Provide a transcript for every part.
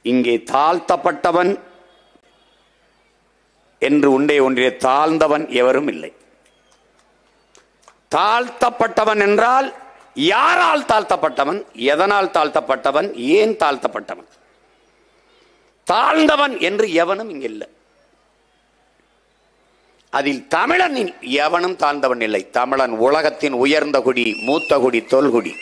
இங்கே தாழ்த்தப்பட்டவன் என்று உண்டே ஒன்றிய தாழ்ந்தவன் எவரும் இல்லை. தாழ்த்தப்பட்டவன் என்றால் யாரால் தாழ்த்தப்பட்டவன், எதனால் தாழ்த்தப்பட்டவன், ஏன் தாழ்த்தப்பட்டவன். தாழ்ந்தவன் என்று எவனும் இங்க இல்லை. அதில் தமிழனில் எவனும் தாழ்ந்தவன் இல்லை. தமிழன் உலகத்தின் உயர்ந்த குடி, மூத்த குடி, தொல்குடி.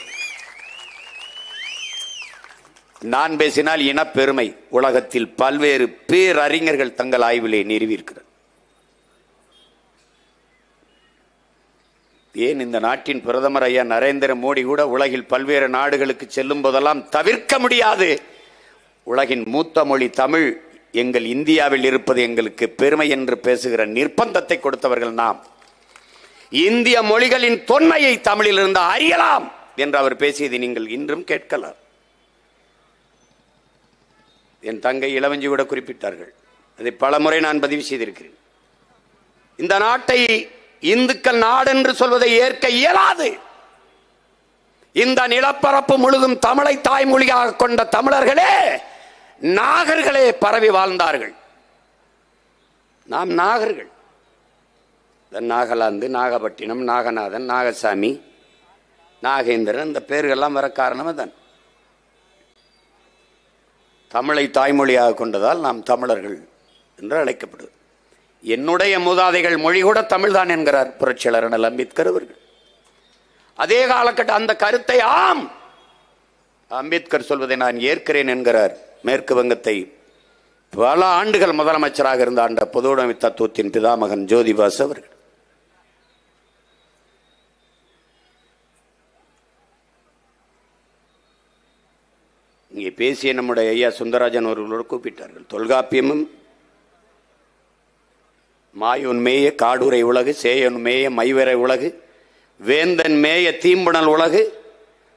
நான் பேசினால் இனப்பெருமை உலகத்தில் பல்வேறு பேரறிஞர்கள் தங்கள் ஆய்விலே நிறுவியிருக்கிறார். ஏன் இந்த நாட்டின் பிரதமர் ஐயா நரேந்திர மோடி கூட உலகில் பல்வேறு நாடுகளுக்கு செல்லும் போதெல்லாம் தவிர்க்க முடியாது, உலகின் மூத்த மொழி தமிழ் எங்கள் இந்தியாவில் இருப்பது எங்களுக்கு பெருமை என்று பேசுகிற நிர்பந்தத்தை கொடுத்தவர்கள் நாம். இந்திய மொழிகளின் தொன்மையை தமிழில் இருந்து அறியலாம் என்று அவர் பேசியதை நீங்கள் இன்றும் கேட்கலாம். என் தங்கை இளவஞ்சி கூட குறிப்பிட்டார்கள். அதை பலமுறை நான் பதிவு செய்திருக்கிறேன். இந்த நாட்டை இந்துக்கள் நாடு என்று சொல்வதை ஏற்க இயலாது. இந்த நிலப்பரப்பு முழுதும் தமிழை தாய்மொழியாக கொண்ட தமிழர்களே நாகர்களே பரவி வாழ்ந்தார்கள். நாம் நாகர்கள். நாகாலாந்து, நாகப்பட்டினம், நாகநாதன், நாகசாமி, நாகேந்திரன், இந்த பேர்கள்லாம் வர காரணம் தான் தமிழை தாய்மொழியாக கொண்டதால் நாம் தமிழர்கள் என்று அழைக்கப்படுது. என்னுடைய மூதாதைகள் மொழி கூட தமிழ்தான் என்கிறார் புரட்சியாளர் அண்ணல் அம்பேத்கர் அவர்கள். அதே காலகட்ட அந்த கருத்தை ஆம் அம்பேத்கர் சொல்வதை நான் ஏற்கிறேன் என்கிறார் மேற்கு வங்கத்தை பல ஆண்டுகள் முதலமைச்சராக இருந்த ஆண்ட பொதுவுடைமை தத்துவத்தின் பிதாமகன் ஜோதிபாசு அவர்கள். இங்கே பேசிய நம்முடைய ஐயா சுந்தரராஜன் அவர்களோடு கூப்பிட்டார்கள். தொல்காப்பியமும் மாயோன் மேய காடுரை உலகு, சேயன் மேய மைவரை உலகு, வேந்தன் மேய தீம்புணல் உலகு,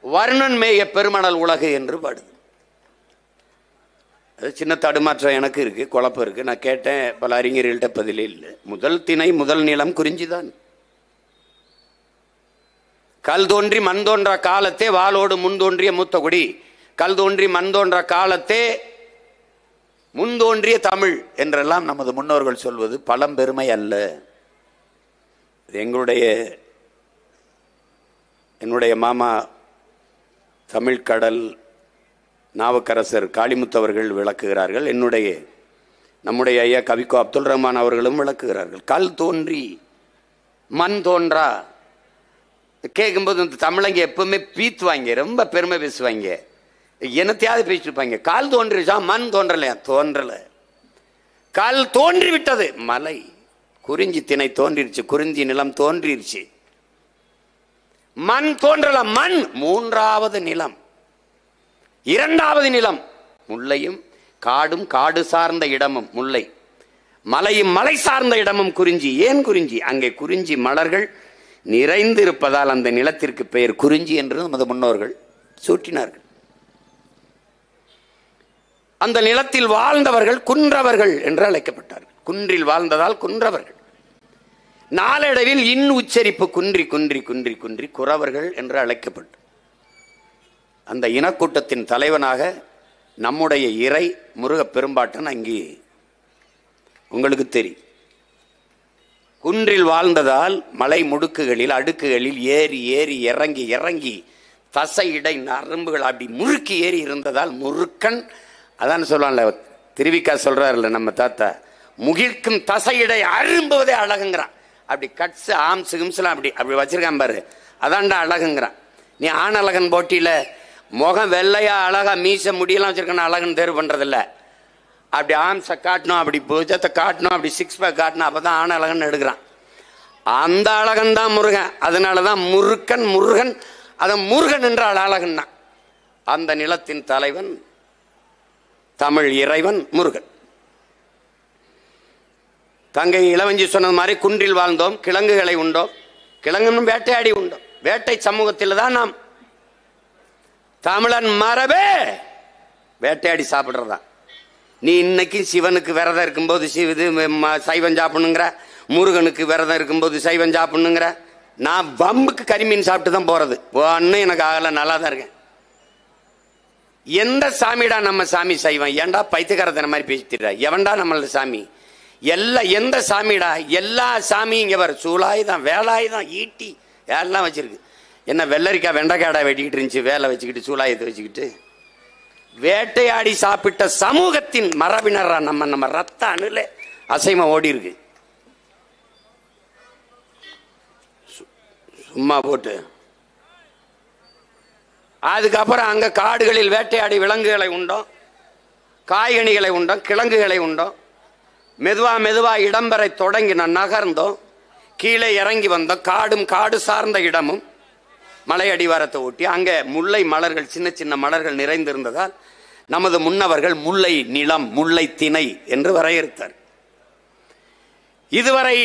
வர்ணன் மேய பெருமணல் உலகு என்று பாடுது. அது சின்ன தடுமாற்றம் எனக்கு இருக்கு, குழப்பம் இருக்கு. நான் கேட்டேன், பல அறிஞர்கள்ட்ட பதிலே இல்லை. முதல் திணை முதல் நிலம் குறிஞ்சிதான். கல் தோன்றி மண் தோன்ற காலத்தே வாளோடு முன் தோன்றிய மூத்த குடி, கல் தோன்றி மண் தோன்ற காலத்தே முன்தோன்றிய தமிழ் என்றெல்லாம் நமது முன்னோர்கள் சொல்வது பழம்பெருமை அல்ல. என்னுடைய மாமா தமிழ் கடல் நாவுக்கரசர் காளிமுத்தவர்கள் விளக்குகிறார்கள். நம்முடைய ஐயா கவிக்கோ அப்துல் ரஹ்மான் அவர்களும் விளக்குகிறார்கள். கல் தோன்றி மண் தோன்றா கேட்கும்போது இந்த தமிழங்க எப்பவுமே பீத்துவாங்க, ரொம்ப பெருமை பேசுவாங்க, என்னத்தையாவது பேசிட்டு இருப்பாங்க. கால் தோன்றிச்சா, மண் தோன்றலையா? தோன்றல, கால் தோன்றி விட்டது. மலை குறிஞ்சி திணை தோன்றிருச்சு, குறிஞ்சி நிலம் தோன்றிருச்சு. மண் தோன்றல, மண் மூன்றாவது நிலம், இரண்டாவது நிலம். முல்லையும் காடும் காடு சார்ந்த இடமும் முல்லை, மலையும் மலை சார்ந்த இடமும் குறிஞ்சி. ஏன் குறிஞ்சி? அங்கே குறிஞ்சி மலர்கள் நிறைந்து இருப்பதால் அந்த நிலத்திற்கு பெயர் குறிஞ்சி என்று நமது முன்னோர்கள் சூட்டினார்கள். அந்த நிலத்தில் வாழ்ந்தவர்கள் குன்றவர்கள் என்று அழைக்கப்பட்டார்கள். குன்றில் வாழ்ந்ததால் குன்றவர்கள். நாளடைவில் இன் உச்சரிப்பு குன்றி குன்றி குன்றி குன்றி குறவர்கள் என்று அழைக்கப்பட்டு அந்த இனக்கூட்டத்தின் தலைவனாக நம்முடைய இறை முருக பெரும்பாட்டன் அங்கே உங்களுக்கு தெரியும். குன்றில் வாழ்ந்ததால் மலை முடுக்குகளில் அடுக்குகளில் ஏறி ஏறி இறங்கி இறங்கி தசை இடை நரம்புகள் அப்படி முறுக்கி ஏறி இருந்ததால் முறுக்கன். அதான் சொல்லுவான்ல, திருவிக்கா சொல்றாருல்ல நம்ம தாத்தா, முகிழ்க்கும் தசையிடை அரும்புவதே அழகுங்கிறான். அப்படி கட்ஸ் ஆம்சு கிம்ஸ்லாம் அப்படி அப்படி வச்சிருக்கான் பாரு, அதான்டா அழகுங்கிறான். நீ ஆண் அழகன் போட்டியில முகம் வெள்ளையா அழகா மீச முடியெல்லாம் வச்சிருக்கான அழகுன்னு தேர்வு பண்றதில்ல. அப்படி ஆம்சை காட்டணும், அப்படி பூஜத்தை காட்டணும், அப்படி சிக்ஸ் பேக் காட்டணும், அப்பதான் ஆண் அழகன் எடுக்கிறான். அந்த அழகன் தான் முருகன். அதனாலதான் முருகன் முருகன், அத முருகன் என்றால் அழகன்னா. அந்த நிலத்தின் தலைவன் தமிழ் இறைவன் முருகன். தங்கை இளவஞ்சி சொன்னது மாதிரி குன்றில் வாழ்ந்தோம், கிழங்குகளை உண்டோம், கிழங்கு வேட்டையாடி உண்டோம். வேட்டை சமூகத்தில் தான் நாம். தமிழன் மரபே வேட்டையாடி சாப்பிடுறதா. நீ இன்னைக்கு சிவனுக்கு விரதம் இருக்கும்போது சைவம் சாப்பிடணுங்கிற, முருகனுக்கு விரதம் இருக்கும்போது சைவம் சாப்பிடணுங்கிற. நான் வம்புக்கு கரிமீன் சாப்பிட்டு தான் போறது. ஒன்னும் எனக்கு ஆகல, நல்லா தான் இருக்கேன். எந்த சாமிடா நம்ம சாமி செய்வோம்? ஏன்டா பைத்தியக்காரத்தன மாதிரி பேசிட்டுற? எவன்டா நம்மள சாமி? எந்த சாமிடா? எல்லா சாமி இங்க வர சூலாயுதம், வேலாயுதம், ஈட்டி எல்லாம் வச்சிருக்கு. என்ன வெள்ளரிக்காய் வெண்டைக்காடா வெட்டிக்கிட்டு இருந்துச்சு, வேலை வச்சுக்கிட்டு சூலாயுதத்தை வச்சுக்கிட்டு. வேட்டையாடி சாப்பிட்ட சமூகத்தின் மரபினரா நம்ம ரத்த அணுல அசைம ஓடி இருக்கு. சும்மா போட்டு அதுக்கப்புறம் அங்க காடுகளில் வேட்டையாடி விலங்குகளை உண்டோம், காய்கனிகளை உண்டோம், கிழங்குகளை உண்டோம். மெதுவா இடம்பெறை தொடங்கி நகர்ந்தோம், கீழே இறங்கி வந்தோம். காடு சார்ந்த இடமும் மலை அடிவாரத்தை ஒட்டி அங்க முல்லை மலர்கள், சின்ன சின்ன மலர்கள் நிறைந்திருந்ததால் நமது முன்னவர்கள் முல்லை நிலம், முல்லை திணை என்று வரையறுத்தார். இதுவரை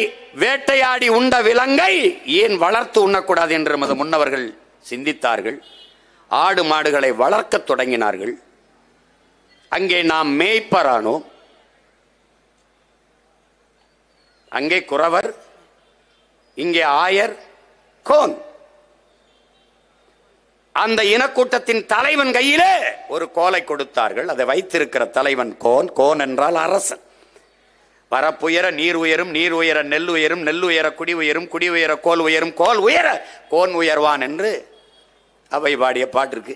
வேட்டையாடி உண்ட விலங்கை ஏன் வளர்த்து உண்ணக்கூடாது என்று நமது முன்னவர்கள் சிந்தித்தார்கள். ஆடு மாடுகளை வளர்க்க தொடங்கினார்கள். அங்கே நாம் மேய்ப்பரானோம். அங்கே குறவர், இங்கே ஆயர், கோன். அந்த இனக்கூட்டத்தின் தலைவன் கையிலே ஒரு கோலை கொடுத்தார்கள். அதை வைத்திருக்கிற தலைவன் கோன். கோன் என்றால் அரசன். வரப்புயர நீர் உயரும், நீர் உயர நெல் உயரும், நெல் உயர குடி உயரும், குடி உயர கோல் உயரும், கோல் உயர கோன் உயர்வான் என்று அவை பாடிய பாட்டு இருக்கு.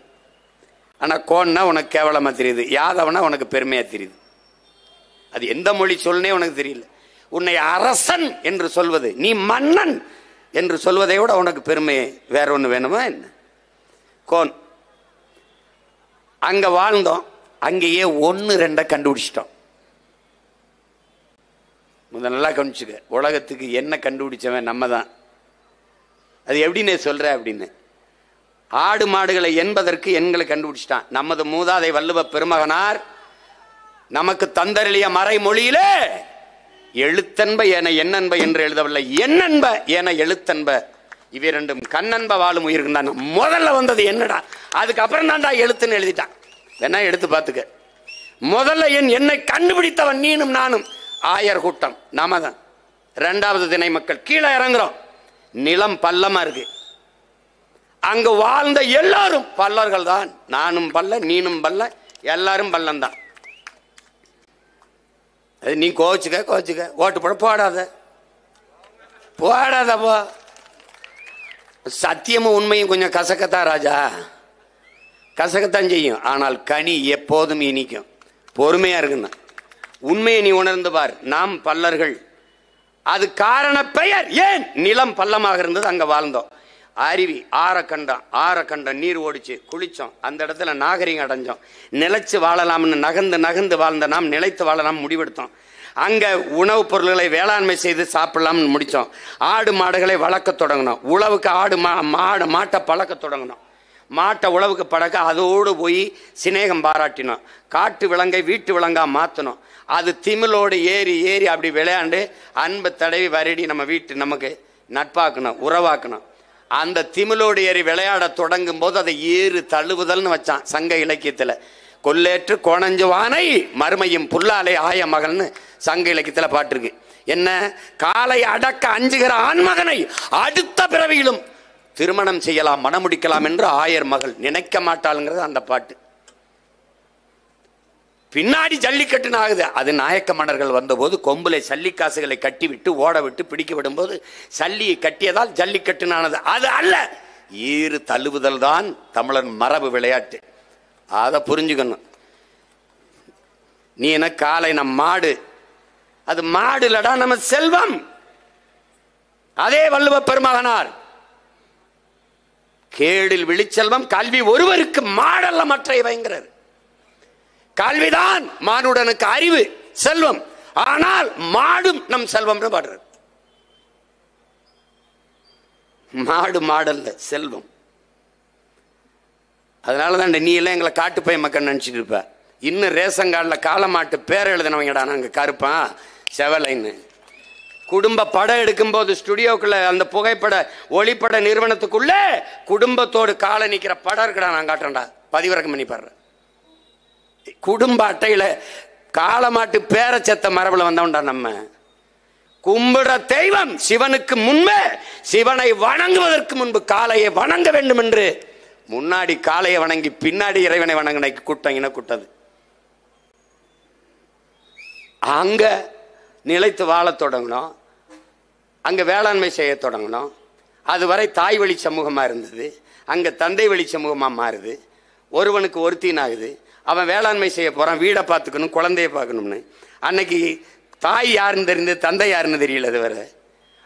ஆனா கோன்னா உனக்கு கேவலமா தெரியுது, யாதவனா உனக்கு பெருமையா தெரியுது. அது எந்த மொழி சொல்னே உனக்கு தெரியல. உன்னை அரசன் என்று சொல்வது, நீ மன்னன் என்று சொல்வதை விட உனக்கு பெருமை வேற ஒண்ணு வேணுமா என்ன? கோன். அங்க வாழ்ந்தோம். அங்கேயே 1-2 கண்டுபிடிச்சிட்டோம். நல்லா கவனிச்சுக்க, உலகத்துக்கு என்ன கண்டுபிடிச்சவன் நம்ம தான். அது எப்படின்னு சொல்ற அப்படின்னு, ஆடு மாடுகளை என்பதற்கு எண்களை கண்டுபிடிச்சிட்டான். நமது மூதாதை வள்ளுவ பெருமகனார் நமக்கு தந்தருளிய மறைமொழியிலே எழுத்தன்ப என எண்ணன்ப என்று எழுதவில்லை, எண்ணன்ப என எழுத்தன்ப. இவ்விரண்டும் கண்ணன்ப வாழும் உயிருக்கு தான் முதல்ல வந்தது. என்னடா அதுக்கப்புறம் தான்டா எழுத்துன்னு எழுதிட்டான். வேணா எடுத்து பார்த்துக்க. முதல்ல என்னை கண்டுபிடித்தவன் நீனும் நானும். ஆயர் கூட்டம் நாம தான். 2வது திணை மக்கள். கீழே இறங்குறோம். நிலம் பள்ளமா இருக்கு. அங்கு வாழ்ந்த எல்லாரும் பல்லர்கள் தான். நானும் பல்ல, நீனும் பல்ல, எல்லாரும் பள்ளம்தான். நீ கோச்சுக்க ஓட்டு போட போடாத போ. சத்தியமும் உண்மையும் கொஞ்சம் கசக்கத்தான் ராஜா, கசக்கத்தான் செய்யும். ஆனால் கனி எப்போதும் இனிக்கும். பொறுமையா இருக்குன்னா உண்மையை நீ உணர்ந்து பார். நாம் பல்லர்கள். அது காரண பெயர். ஏன் நிலம் பள்ளமாக இருந்தது, அங்க வாழ்ந்தோம். அருவி ஆரக்கண்டம் நீர் ஓடிச்சு, குளிச்சோம். அந்த இடத்துல நாகரிகம் அடைஞ்சோம். நிலைச்சு வாழலாம்னு நகர்ந்து வாழ்ந்த நாம் நிலைத்து வாழலாம் முடிவெடுத்தோம். அங்க உணவுப் பொருள்களை வேளாண்மை செய்து சாப்பிடலாம்னு முடிச்சோம். ஆடு மாடுகளை வளர்க்க தொடங்கினோம். உழவுக்கு மாட்டை பழக்க தொடங்கினோம். மாட்டை உழவுக்கு பழக்க அதோடு போய் சிநேகம் பாராட்டினோம். காட்டு விலங்கை வீட்டு விலங்கா மாத்தணும். அது திமிலோடு ஏறி அப்படி விளையாண்டு அன்பு தடவி வருடி நமக்கு நட்பாக்கணும், உறவாக்கணும். அந்த திமிலோடு ஏறி விளையாட தொடங்கும் போது அதை ஏறு தழுவுதல்னு வச்சான் சங்க இலக்கியத்துல. கொல்லேற்று கோணஞ்சுவானை மறுமையும் புல்லாலை ஆய மகள்னு சங்க இலக்கியத்துல பாட்டிருக்கு. என்ன? காலை அடக்க அஞ்சுகிற ஆண்மகனை அடுத்த பிறவியிலும் திருமணம் செய்யலாம், மணமுடிக்கலாம் என்று ஆயர் மகள் நினைக்க மாட்டாளுங்கிறது அந்த பாட்டு. பின்னாடி ஜல்லிக்கட்டுன்னு ஆகுது. அது நாயக்க மன்னர்கள் வந்தபோது கொம்புல சல்லிக்காசுகளை கட்டி விட்டு ஓட விட்டு பிடிக்க விடும்போது சல்லியை கட்டியதால் ஜல்லிக்கட்டுனானது. அது அல்ல, ஈறு தழுவுதல் தான் தமிழன் மரபு விளையாட்டு. அதை புரிஞ்சுக்கணும். நீ என்ன காலை நம் மாடு, அது மாடு இல்லடா, நம்ம செல்வம். அதே வள்ளுவ பெருமகனார் கேடில் விழிச்செல்வம் கல்வி ஒருவருக்கு மாடல்ல மற்றையவைங்கிறார். கல்விதான் மானுடனுக்கு அறிவு செல்வம். ஆனால் மாடும் நம் செல்வம் பாடுறார். மாடல்ல செல்வம். அதனாலதான் நீ எல்லாம் எங்களை காட்டுப்பை மக்கள் நினைச்சிட்டு இருப்ப. இன்னும் ரேஷன் கார்டில் காலமாட்டு பேர் எழுதினவங்கடா நாங்க கருப்பான் செவலைன்னு. குடும்ப படம் எடுக்கும் போது ஸ்டுடியோக்குள்ள அந்த புகைப்பட ஒளிப்பட நிறுவனத்துக்குள்ள குடும்பத்தோடு காலை நிக்கிற படம் இருக்கடா நான் காட்டுறேன்டா, பதிவிறக்கம் பண்ணி பாடுறேன். குடும்ப அட்டையில காலமாட்டு பேர செத்த மரபுல வந்தவன்டா நம்ம. கும்பிடுற தெய்வம் சிவனுக்கு முன்பே, சிவனை வணங்குவதற்கு முன்பு காளையை வணங்க வேண்டும் என்று முன்னாடி காளையை வணங்கி பின்னாடி இறைவனை வணங்கின கூட்டம் கூட்டது. அங்க நிலைத்து வாழ தொடங்கணும், அங்க வேளாண்மை செய்ய தொடங்கணும். அதுவரை தாய் வழி சமூகமா இருந்தது, அங்க தந்தை வழி சமூகமா மாறுது. ஒருவனுக்கு ஒருத்தின் ஆகுது, அவன் வேளாண்மை செய்ய போறான், வீடை பார்த்துக்கணும், குழந்தைய பார்க்கணும்னு. அன்னைக்கு தாய் யாருன்னு தெரிஞ்சது, தந்தை யாருன்னு தெரியல. அது வேற.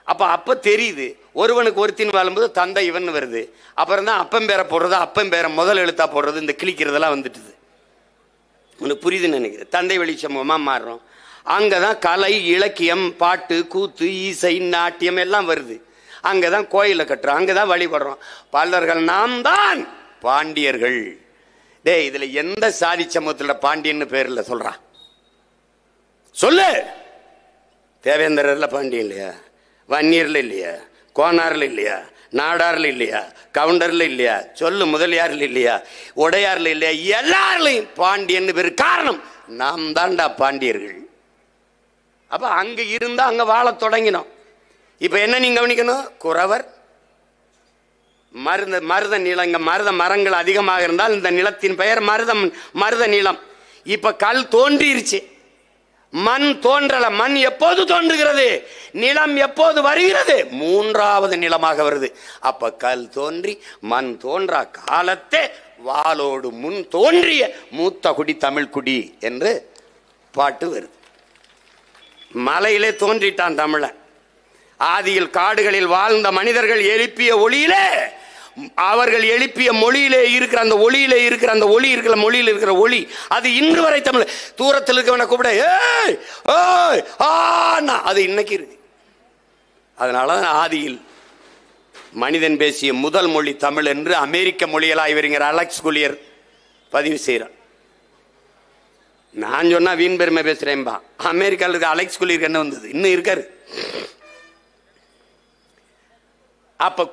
அப்ப தெரியுது, ஒருவனுக்கு ஒருத்தின் வாழும்போது தந்தை இவன் வருது. அப்புறம் தான் அப்பம் பேரை போடுறது, அப்பம் பேரை முதல் எழுத்தா போடுறது, இந்த கிழிக்கிறதெல்லாம் வந்துட்டுது. உனக்கு புரியுதுன்னு நினைக்கிறேன். தந்தை வழி சமூகமா மாறுறோம். அங்கதான் கலை, இலக்கியம், பாட்டு, கூத்து, இசை, நாட்டியம் எல்லாம் வருது. அங்கதான் கோயில கட்டுறோம், அங்கதான் வழிபடுறோம். பல்லர்கள் நாம் தான் பாண்டியர்கள். டேய், இதுல எந்த சாதி சமூகத்துல பாண்டியன்னு பேர் இல்ல சொல்றான்? சொல்லு. தேவேந்திரர்ல பாண்டியன் இல்லையா? வன்னியர்ல இல்லையா? கோனார்ல இல்லையா? நாடார்ல இல்லையா? கவுண்டர்ல இல்லையா? சொல்லு. முதலியார்ல இல்லையா? உடையார்ல இல்லையா? எல்லாருலையும் பாண்டியன் பேரு. காரணம், நாம் தான்டா பாண்டியர்கள். அப்ப அங்க இருந்தா அங்க வாழ தொடங்கினோம். இப்ப என்ன நீங்க கவனிக்கணும்? குறவர், மருத நிலம். இங்க மருத மரங்கள் அதிகமாக இருந்தால் இந்த நிலத்தின் பெயர் மருத நிலம். இப்ப கல் தோன்றிருச்சு, மண் தோன்றல. மண் எப்போது தோன்றுகிறது? நிலம் எப்போது வருகிறது? மூன்றாவது நிலமாக வருது. அப்ப கல் தோன்றி மண் தோன்றா காலத்தே வாளோடு முன் தோன்றிய மூத்த குடி தமிழ் குடி என்று பாட்டு வருது. மலையிலே தோன்றிட்டான் தமிழன். ஆதியில் காடுகளில் வாழ்ந்த மனிதர்கள் எழுப்பிய ஒளியிலே, அவர்கள் எழுப்பிய மொழியிலே இருக்கிற அந்த ஒளியிலே இருக்கிற அந்த ஒளி இருக்கிற மொழியில் இருக்கிற ஒளி, அது இன்று வரை தமிழ். தூரத்தில் இருக்கவனை கூப்பிட ஏய் ஓய் ஆனா அது இன்னைக்கு இருக்கு. அதனாலதான் ஆதியில் மனிதன் பேசிய முதல் மொழி தமிழ் என்று அமெரிக்க மொழியல் ஆய்வறிஞர் அலெக்ஸ் குலியர் பதிவு செய்கிறார். நான் சொன்னா வீண் பெருமை பேசுறேன்பா. அமெரிக்காவில் இருக்க அலெக்ஸ் குலியர் என்ன வந்தது? இன்னும் இருக்காரு. அப்ப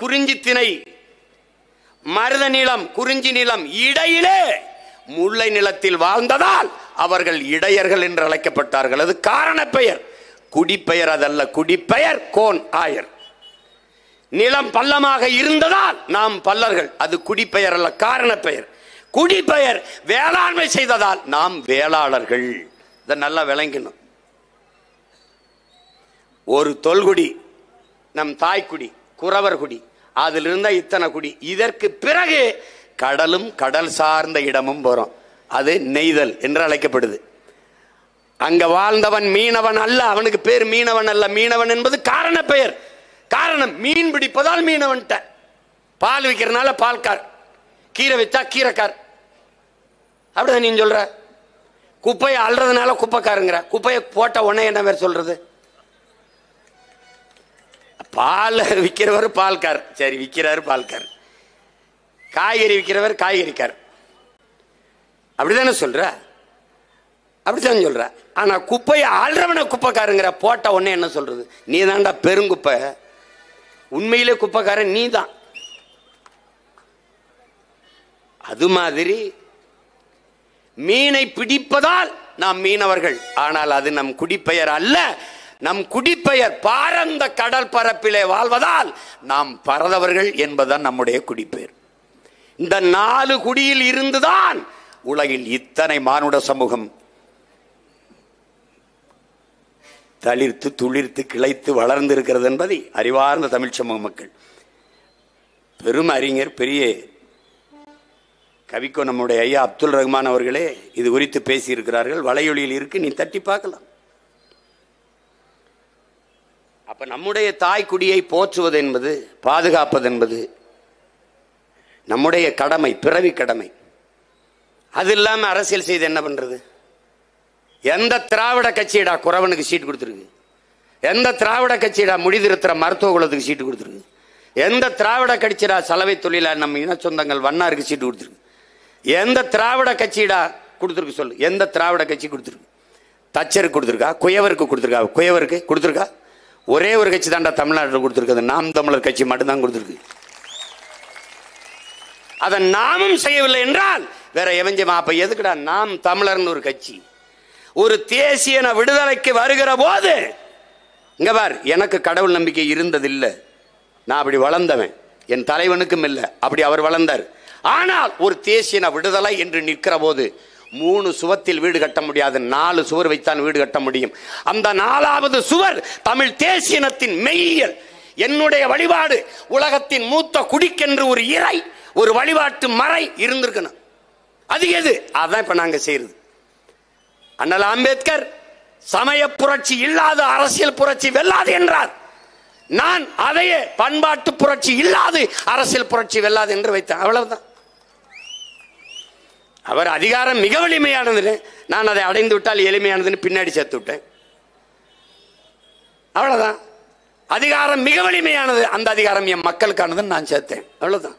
குறிஞ்சி திணை, மருத நிலம், குறிஞ்சி நிலம் இடையிலே முல்லை நிலத்தில் வாழ்ந்ததால் அவர்கள் இடையர்கள் என்று அழைக்கப்பட்டார்கள். அது காரண பெயர், குடிப்பெயர் அதல்ல. குடிப்பெயர் கோன் ஆயர். நிலம் பள்ளமாக இருந்ததால் நாம் பல்லர்கள், அது குடிப்பெயர் அல்ல, காரண பெயர். குடிப்பெயர் வேளாண்மை செய்ததால் நாம் வேளாளர்கள். இதை நல்லா விளங்கணும். ஒரு தொல்குடி நம் தாய்க்குடி, குறவர் குடி, அதில் இருந்த இத்தனை குடி. இதற்கு பிறகு கடலும் கடல் சார்ந்த இடமும் போறோம். அது நெய்தல் என்று அழைக்கப்படுது. அங்க வாழ்ந்தவன் மீனவன் அல்ல, அவனுக்கு பேர் மீனவன் அல்ல. மீனவன் என்பது காரண பெயர். காரணம், மீன் பிடிப்பதால் மீனவன். பால் விற்கிறதுனால பால்கார், கீரை வித்தா கீரைக்கார். அப்படிதான் நீ சொல்ற. குப்பையை அல்றதுனால குப்பைக்காருங்கிற. குப்பையை போட்ட உடனே என்ன பேர் சொல்றது? பால் விற்கிறவர் பால்கார், சரி விற்கிறாரு பால்கார். காய்கறி விற்கிறவர் காய்கறிக்கார். அப்படிதானே சொல்ற? அப்படித்தான் சொல்ற. ஆனா குப்பையை ஆள்றவன குப்பைக்காருங்கிற. போட்ட உடனே என்ன சொல்றது? நீ தான்டா பெருங்குப்பை. உண்மையிலே குப்பைக்காரன் நீ தான். அது மாதிரி மீனை பிடிப்பதால் நாம் மீனவர்கள். ஆனால் அது நம் குடிப்பெயர் அல்ல. நம் குடிப்பெயர் பாரந்த கடல் பரப்பிலே வாழ்வதால் நாம் பரதவர்கள் என்பதுதான் நம்முடைய குடிப்பெயர். இந்த 4 குடியில் இருந்துதான் உலகில் இத்தனை மானுட சமூகம் தளிர்த்து துளிர்த்து கிளைத்து வளர்ந்திருக்கிறது என்பதை அறிவார்ந்த தமிழ் சமூக மக்கள், பெரும் அறிஞர், பெரிய கவிக்கோ நம்முடைய ஐயா அப்துல் ரஹ்மான் அவர்களே இது குறித்து பேசியிருக்கிறார்கள். வலையொலியில் இருக்கு, நீ தட்டி பார்க்கலாம். அப்ப நம்முடைய தாய்க்குடியை போற்றுவது என்பது, பாதுகாப்பது என்பது நம்முடைய கடமை, பிறவி கடமை. அது இல்லாம அரசியல் செய்து என்ன பண்றது? எந்த திராவிட கட்சியடா குறவனுக்கு சீட்டு கொடுத்துருக்கு? எந்த திராவிட கட்சியடா முடிதிருத்துற மருத்துவ குலத்துக்கு சீட்டு கொடுத்துருக்கு? எந்த திராவிட கட்சியடா சலவை தொழில நம்ம இன சொந்தங்கள் வண்ணாருக்கு சீட்டு கொடுத்துருக்கு? எந்த திராவிட கட்சியடா கொடுத்துருக்கு சொல்லு? எந்த திராவிட கட்சி கொடுத்துருக்கு? தச்சருக்கு கொடுத்துருக்கா? குயவருக்கு கொடுத்துருக்கா? குயவருக்கு கொடுத்துருக்கா? ஒரே ஒரு கட்சி தான்டா தமிழ்நாட்டில் கொடுத்துருக்கு, நாம் தமிழர் கட்சி மட்டும்தான் கொடுத்துருக்கு. அதை நாமும் செய்யவில்லை என்றால் வேற எவஞ்சமா? அப்ப எதுக்குடா நாம் தமிழர்னு ஒரு கட்சி? ஒரு தேசிய விடுதலைக்கு வருகிற போது இங்க பார், எனக்கு கடவுள் நம்பிக்கை இருந்ததில்லை, நான் அப்படி வளர்ந்தவன். என் தலைவனுக்கும் இல்லை. அப்படி அவர் வளர்ந்தார். ஆனால் ஒரு தேசிய விடுதலை என்று நிற்கிற போது 3 சுவத்தில் வீடு கட்ட முடியாது, 4 சுவர் வைத்தான் வீடு கட்ட முடியும். அந்த 4வது சுவர் தமிழ் தேசியனத்தின் மெய்யியல். என்னுடைய வழிபாடு உலகத்தின் மூத்த குடிக்கென்று ஒரு இறை, ஒரு வழிபாட்டு மறை இருந்திருக்கணும். அது எது? அதான் இப்ப நாங்க செய்யறது. அண்ணல் அம்பேத்கர் சமய புரட்சி இல்லாத அரசியல் புரட்சி வெல்லாது என்றார். நான் அதையே பண்பாட்டு புரட்சி இல்லாது அரசியல் புரட்சி வெல்லாது என்று வைத்தேன். அவ்வளவுதான். அவர் அதிகாரம் மிக வலிமையானது, நான் அதை அடைந்து விட்டால் எளிமையானதுன்னு பின்னாடி சேர்த்து விட்டேன். அவ்வளவுதான். அதிகாரம் மிக வலிமையானது, அந்த அதிகாரம் என் மக்களுக்கானதுன்னு நான் சேர்த்தேன். அவ்வளவுதான்.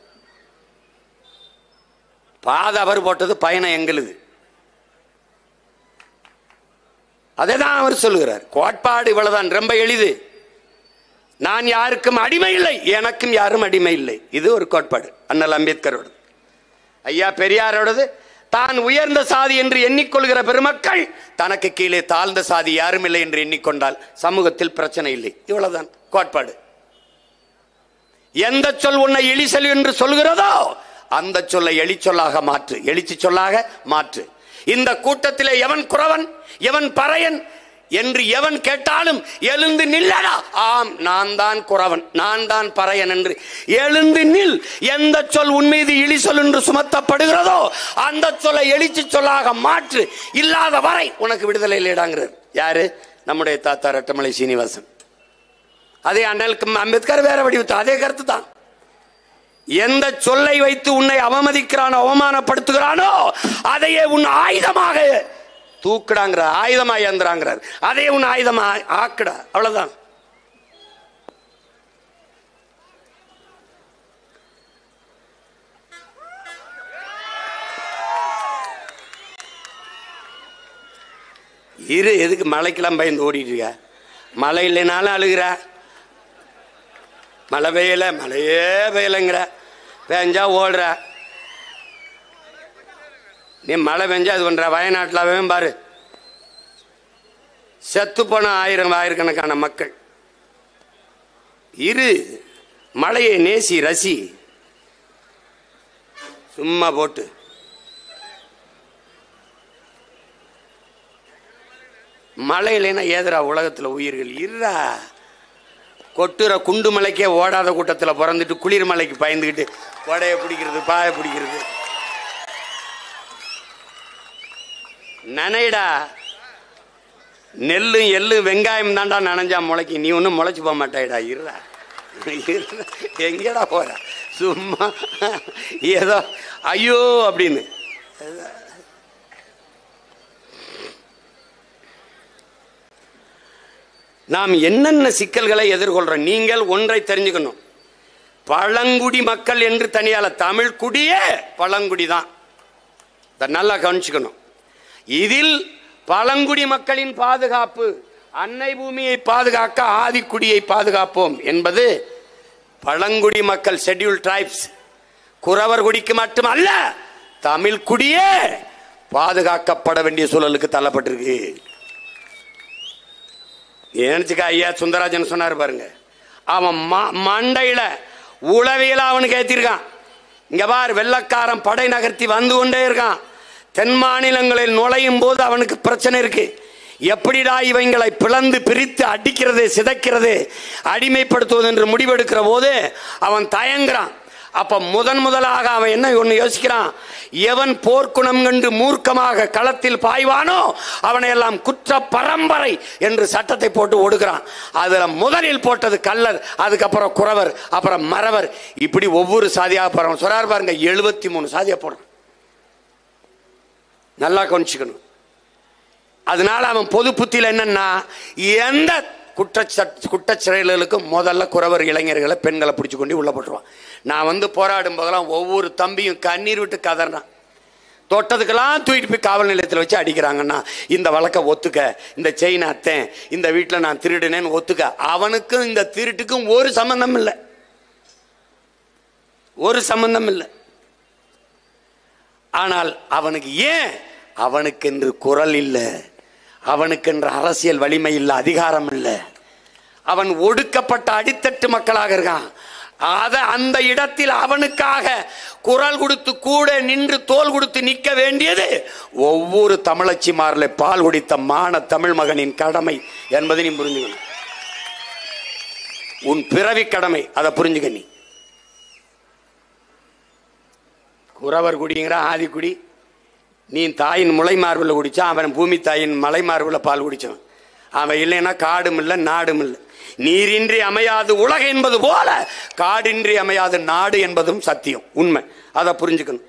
பாதை அவர் போட்டது, பயணம் எங்களுது. அதை தான் அவர் சொல்லுகிறார். கோட்பாடு இவ்வளவுதான், ரொம்ப எளிது. நான் யாருக்கும் அடிமை இல்லை, எனக்கும் யாரும் அடிமை இல்லை. இது ஒரு கோட்பாடு அண்ணல் அம்பேத்கரோடு. ஐயா பெரியாரோடது, தான் உயர்ந்த சாதி என்று எண்ணிக்கொள்கிற பெருமக்கள் தனக்கு கீழே தாழ்ந்த சாதி யாரும் இல்லை என்று எண்ணிக்கொண்டால் சமூகத்தில் பிரச்சனை இல்லை. இவ்வளவுதான் கோட்பாடு. எந்த சொல் உன்னை எலி சொல் என்று சொல்கிறதோ அந்த சொல்லை எலி சொல்லாக மாற்று, எழுச்சி சொல்லாக மாற்று. இந்த கூட்டத்திலே எவன் குறவன் எவன் பறையன் என்று எவன் கேட்டாலும் எழுந்து நில்லடா. ஆம், நான் தான் குறவன், நான் தான் பறையன் என்று எழுந்து நில். எந்த சொல் உன் மீது இழி சொல் என்று சுமத்தப்படுகிறதோ அந்த சொல்லை எழுச்சி சொல்லாக மாற்று. இல்லாத வரை உனக்கு விடுதலை இல்லைடாங்கிறார். யாரு? நம்முடைய தாத்தா ரெட்டமலை சீனிவாசன். அதே அண்ணல் அம்பேத்கர் வேற வடிவத்து அதே கருத்து தான். எந்த சொல்லை வைத்து உன்னை அவமதிக்கிறானோ அவமானப்படுத்துகிறானோ அதையே உன் ஆயுதமாக தூக்குடாங்கிற, ஆயுதமா ஏந்துறாங்கிறார். அதே உன் ஆயுதமா ஆக்குடா. அவ்வளவுதான். இரு, எதுக்கு மழைக்கெல்லாம் பயந்து ஓடிட்டு இருக்க? மழை இல்லைனாலும் அழுகிற, மழை பெய்யல மழையே பெய்யலைங்கிற, பெஞ்சா ஓடுற. நீ மழை பெஞ்சா அது பண்ற. வயநாட்டில் பாரு, செத்து போன ஆயிரக்கணக்கான மக்கள். இரு, மழையை நேசி ரசி. சும்மா போட்டு மழை இல்லைன்னா ஏதுரா உலகத்தில் உயிர்கள்? இருறா, கொட்டுற குண்டு மலைக்கே ஓடாத கூட்டத்தில் பிறந்துட்டு குளிர் மலைக்கு பயந்துக்கிட்டு கொடையை பிடிக்கிறது, பாயை பிடிக்கிறது. நனைடா, நெல்லும் எள்ளும் வெங்காயம் தாண்டா நனைஞ்சா முளைக்கு, நீ ஒன்றும் முளைச்சு போக மாட்டாயிடா. இருடா, எங்கடா போற? சும்மா ஏதோ ஐயோ அப்படின்னு. நாம் என்னென்ன சிக்கல்களை எதிர்கொள்றோம்? நீங்கள் ஒன்றை தெரிஞ்சுக்கணும். பழங்குடி மக்கள் என்று தனியால, தமிழ் குடியே பழங்குடி தான். நல்லா கவனிச்சுக்கணும். இதில் பழங்குடி மக்களின் பாதுகாப்பு, அன்னை பூமியை பாதுகாக்க ஆதிக்குடியை பாதுகாப்போம் என்பது பழங்குடி மக்கள், ஷெட்யூல் டிரைப்ஸ், குறவர் குடிக்கு மட்டுமல்ல, தமிழ் குடியே பாதுகாக்கப்பட வேண்டிய சூழலுக்கு தள்ளப்பட்டிருக்கு. ஏன்னுச்சுக்கா ஐயா சுந்தரராஜன் சொன்னார் பாருங்க, அவன் மண்டையில உளவியல அவனுக்கு ஏத்திருக்கான். இங்க பார், வெள்ளக்காரன் படை நகர்த்தி வந்து கொண்டே இருக்கான். தென் மாநிலங்களில் நுழையும் போது அவனுக்கு பிரச்சனை இருக்கு. எப்படிடா இவங்களை பிளந்து பிரித்து அடிக்கிறது, சிதைக்கிறது, அடிமைப்படுத்துவது என்று முடிவெடுக்கிற போது அவன் தயங்குறான். அப்ப முதலாக அவன் என்ன ஒன்று யோசிக்கிறான், எவன் போர்க்குணம் கண்டு மூர்க்கமாக களத்தில் பாய்வானோ அவனை எல்லாம் குற்ற பரம்பரை என்று சட்டத்தை போட்டு ஒடுக்கிறான். அதுல முதலில் போட்டது கள்ளர், அதுக்கப்புறம் குறவர், அப்புறம் மறவர், இப்படி ஒவ்வொரு சாதியாக போறான். சொல்றாரு பாருங்க, 73 சாதியா போடுறான். நல்லா கவனிச்சுக்கணும். அதனால அவன் பொது புத்தியில் என்னன்னா, எந்த குற்றச்செயல்களுக்கும் முதல்ல குறவர் இளைஞர்களை பெண்களை பிடிச்சு கொண்டு உள்ள போட்டுருவான். நான் வந்து போராடும் போதெல்லாம் ஒவ்வொரு தம்பியும் கண்ணீர் விட்டு கதறான். தொட்டதுக்கெல்லாம் தூக்கிட்டு போய் காவல் நிலையத்தில் வச்சு அடிக்கிறாங்கன்னா, இந்த வழக்கை ஒத்துக்க, இந்த செயின் அத்தேன், இந்த வீட்டில் நான் திருடினேன்னு ஒத்துக்க. அவனுக்கும் இந்த திருட்டுக்கும் ஒரு சம்பந்தம் இல்லை, ஒரு சம்பந்தம் இல்லை. ஆனால் அவனுக்கு ஏன்? அவனுக்கென்று குரல் இல்லை, அவனுக்கென்று அரசியல் வலிமை இல்லை, அதிகாரம் இல்லை. அவன் ஒடுக்கப்பட்ட அடித்தட்டு மக்களாக இருக்கான். அந்த இடத்தில் அவனுக்காக குரல் கொடுத்து கூட நின்று தோல் கொடுத்து நிற்க வேண்டியது ஒவ்வொரு தமிழச்சிமாரில் பால் குடித்த மான தமிழ் மகனின் கடமை என்பதை நீ புரிஞ்சுக்கணும். உன் பிறவி கடமை, அதை புரிஞ்சுக்க. நீ குறவர் குடிங்கிற ஆதிக்குடி, நீ தாயின் முளை மார்பில் குடிச்சான், அவன் பூமி தாயின் மலை மார்பில் பால் குடிச்சான். அவன் இல்லைன்னா காடும் இல்லை நாடும் இல்லை. நீரின்றி அமையாது உலகம் என்பது போல காடின்றி அமையாது நாடு என்பதும் சத்தியம், உண்மை. அதை புரிஞ்சுக்கணும்.